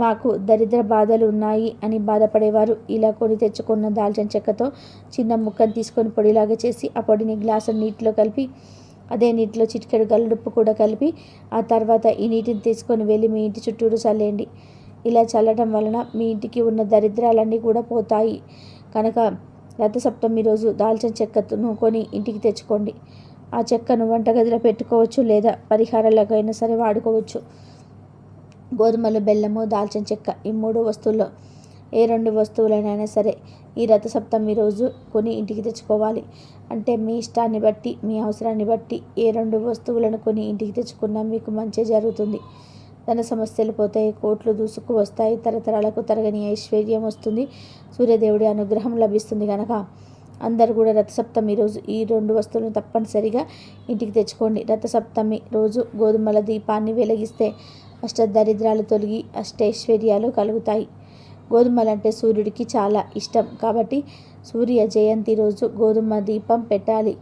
మాకు దరిద్ర బాధలు ఉన్నాయి అని బాధపడేవారు ఇలా కొని తెచ్చుకున్న దాల్చిన చెక్కతో చిన్న ముక్కను తీసుకొని పొడిలాగా చేసి ఆ పొడిని గ్లాసు నీటిలో కలిపి అదే నీటిలో చిటికెడు గల్లుడుప్పు కూడా కలిపి ఆ తర్వాత ఈ నీటిని తీసుకొని వెళ్ళి మీ ఇంటి చుట్టూరు చల్లేయండి. ఇలా చల్లడం వలన మీ ఇంటికి ఉన్న దరిద్రాలన్నీ కూడా పోతాయి. కనుక రథసప్తమి రోజు దాల్చిన చెక్కను కొని ఇంటికి తెచ్చుకోండి. ఆ చెక్కను వంటగదిలో పెట్టుకోవచ్చు లేదా పరిహారాలకైనా సరే వాడుకోవచ్చు. గోధుమలు, బెల్లము, దాల్చిన చెక్క ఈ 3 వస్తువుల్లో ఏ 2 వస్తువులైనా సరే ఈ రథసప్తమి రోజు కొని ఇంటికి తెచ్చుకోవాలి. అంటే మీ ఇష్టాన్ని బట్టి, మీ అవసరాన్ని బట్టి ఏ 2 వస్తువులను కొని ఇంటికి తెచ్చుకున్నా మీకు మంచి జరుగుతుంది. ధన సమస్యలు పోతాయి, కోట్లు దూసుకు వస్తాయి, తరతరాలకు తరగని ఐశ్వర్యం వస్తుంది, సూర్యదేవుడి అనుగ్రహం లభిస్తుంది. కనుక అందరూ కూడా రథసప్తమి రోజు ఈ 2 వస్తువులను తప్పనిసరిగా ఇంటికి తెచ్చుకోండి. రథసప్తమి రోజు గోధుమల దీపాన్ని వెలిగిస్తే అష్టదరిద్రాలు తొలగి అష్టైశ్వర్యాలు కలుగుతాయి. గోధుమలంటే సూర్యుడికి చాలా ఇష్టం కాబట్టి సూర్య జయంతి రోజు గోధుమ దీపం పెట్టాలి.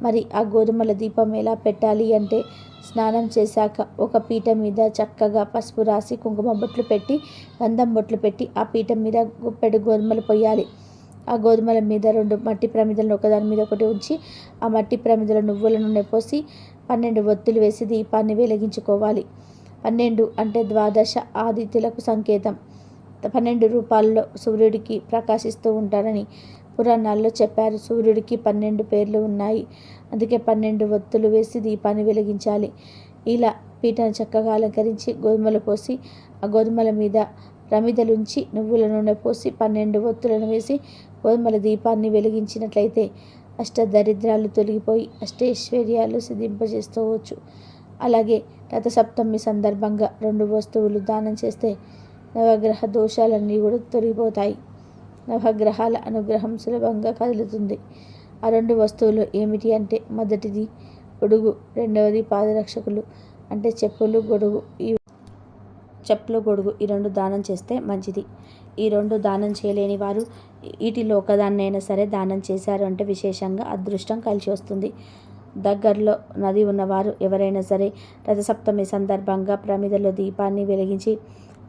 మరి ఆ గోధుమల దీపం ఎలా పెట్టాలి అంటే స్నానం చేశాక ఒక పీట మీద చక్కగా పసుపు రాసి కుంకుమ బొట్లు పెట్టి గంధం బొట్లు పెట్టి ఆ పీఠం మీద గుప్పెడు గోధుమలు పొయ్యాలి. ఆ గోధుమల మీద 2 మట్టి ప్రమిదలను ఒకదాని మీద ఒకటి ఉంచి ఆ మట్టి ప్రమిదల నువ్వుల నూనె పోసి 12 ఒత్తులు వేసి దీపాన్ని వెలిగించుకోవాలి. 12 అంటే ద్వాదశ ఆదిత్యులకు సంకేతం. 12 రూపాల్లో సూర్యుడికి ప్రకాశిస్తూ ఉంటారని పురాణాల్లో చెప్పారు. సూర్యుడికి 12 పేర్లు ఉన్నాయి. అందుకే 12 ఒత్తులు వేసి దీపాన్ని వెలిగించాలి. ఇలా పీటను చక్కగా అలంకరించి గోధుమలు పోసి ఆ గోధుమల మీద ప్రమిదలుంచి నువ్వుల నూనె పోసి 12 ఒత్తులను వేసి గోధుమల దీపాన్ని వెలిగించినట్లయితే అష్టదరిద్రాలు తొలగిపోయి అష్టైశ్వర్యాలు సిద్ధింపజేసుకోవచ్చు. అలాగే రథసప్తమి సందర్భంగా 2 వస్తువులు దానం చేస్తే నవగ్రహ దోషాలన్నీ కూడా తొలగిపోతాయి. నవగ్రహాల అనుగ్రహం సులభంగా కదులుతుంది. ఆ 2 వస్తువులు ఏమిటి అంటే మొదటిది గొడుగు, రెండవది పాదరక్షకులు అంటే చెప్పులు, గొడుగు. ఈ 2 దానం చేస్తే మంచిది. ఈ 2 దానం చేయలేని వారు వీటిలో ఒకదాన్నైనా సరే దానం చేశారు అంటే విశేషంగా అదృష్టం కలిసి వస్తుంది. దగ్గరలో నది ఉన్నవారు ఎవరైనా సరే రథసప్తమి సందర్భంగా ప్రమిదలో దీపాన్ని వెలిగించి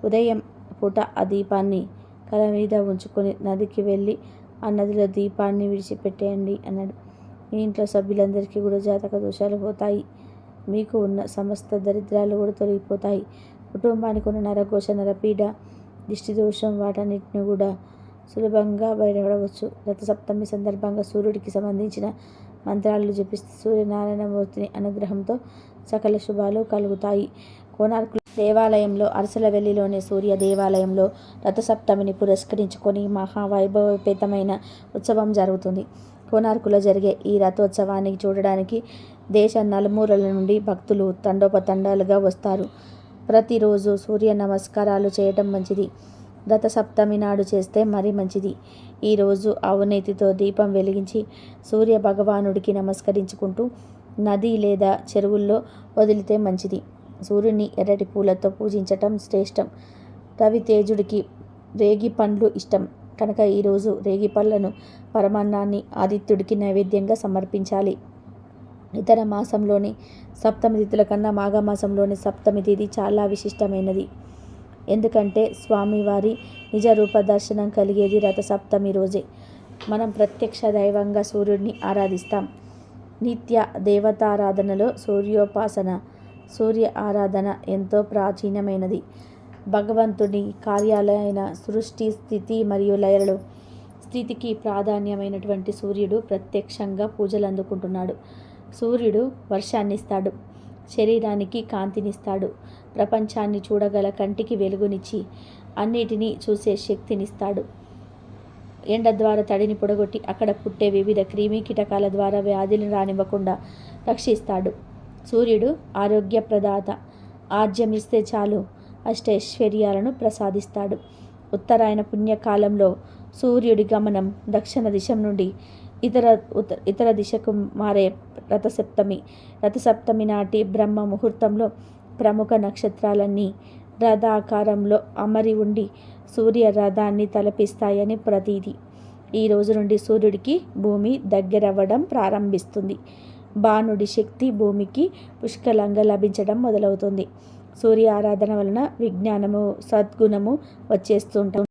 ఉదయం పూట ఆ దీపాన్ని కల మీద ఉంచుకొని నదికి వెళ్ళి ఆ నదిలో దీపాన్ని విడిచిపెట్టేయండి అన్నాడు. మీ ఇంట్లో సభ్యులందరికీ కూడా జాతక దోషాలు పోతాయి. మీకు ఉన్న సమస్త దరిద్రాలు కూడా తొలగిపోతాయి. కుటుంబానికి ఉన్న నరఘోష, నరపీడ, దిష్టి దోషం వాటన్నిటిని కూడా సులభంగా బయటపడవచ్చు. రథసప్తమి సందర్భంగా సూర్యుడికి సంబంధించిన మంత్రాలు జపిస్తే సూర్యనారాయణమూర్తిని అనుగ్రహంతో సకల శుభాలు కలుగుతాయి. కోనార్క్ దేవాలయంలో అరసలవెల్లిలోని సూర్య దేవాలయంలో రథసప్తమిని పురస్కరించుకొని మహావైభవపేతమైన ఉత్సవం జరుగుతుంది. కోనార్కులో జరిగే ఈ రథోత్సవాన్ని చూడడానికి దేశ నలుమూలల నుండి భక్తులు తండోపతండాలుగా వస్తారు. ప్రతిరోజు సూర్య నమస్కారాలు చేయటం మంచిది. రథసప్తమి నాడు చేస్తే మరీ మంచిది. ఈరోజు అవినేతితో దీపం వెలిగించి సూర్య భగవానుడికి నమస్కరించుకుంటూ నది లేదా చెరువుల్లో వదిలితే మంచిది. సూర్యుని ఎర్రటి పూలతో పూజించటం శ్రేష్టం. రవితేజుడికి రేగి పండ్లు ఇష్టం కనుక ఈరోజు రేగి పళ్ళను, పరమాన్నాన్ని ఆదిత్యుడికి నైవేద్యంగా సమర్పించాలి. ఇతర మాసంలోని సప్తమి తిథుల కన్నా మాఘమాసంలోని సప్తమి తిథి చాలా విశిష్టమైనది. ఎందుకంటే స్వామివారి నిజరూప దర్శనం కలిగేది రథసప్తమి రోజే. మనం ప్రత్యక్ష దైవంగా సూర్యుడిని ఆరాధిస్తాం. నిత్య దేవతారాధనలో సూర్యోపాసన, సూర్య ఆరాధన ఎంతో ప్రాచీనమైనది. భగవంతుడి కార్యాలైన సృష్టి, స్థితి మరియు లయలలో స్థితికి ప్రాధాన్యమైనటువంటి సూర్యుడు ప్రత్యక్షంగా పూజలు అందుకుంటున్నాడు. సూర్యుడు వర్షాన్నిస్తాడు, శరీరానికి కాంతినిస్తాడు, ప్రపంచాన్ని చూడగల కంటికి వెలుగునిచ్చి అన్నిటినీ చూసే శక్తినిస్తాడు. ఎండ ద్వారా తడిని పొడగొట్టి అక్కడ పుట్టే వివిధ క్రిమి కీటకాల ద్వారా వ్యాధులను రానివ్వకుండా రక్షిస్తాడు. సూర్యుడు ఆరోగ్య ప్రదాత. ఆర్జమిస్తే చాలు అష్టైశ్వర్యాలను ప్రసాదిస్తాడు. ఉత్తరాయణ పుణ్యకాలంలో సూర్యుడి గమనం దక్షిణ దిశ నుండి ఇతర దిశకు మారే రథసప్తమి నాటి బ్రహ్మ ముహూర్తంలో ప్రముఖ నక్షత్రాలన్నీ రథాకారంలో అమరి ఉండి సూర్య రథాన్ని తలపిస్తాయని ప్రతీతి. ఈ రోజు నుండి సూర్యుడికి భూమి దగ్గరవ్వడం ప్రారంభిస్తుంది. బాణుడి శక్తి భూమికి పుష్కలంగా లభించడం మొదలవుతుంది. సూర్య ఆరాధన వలన విజ్ఞానము, సద్గుణము వచ్చేస్తుంటాం.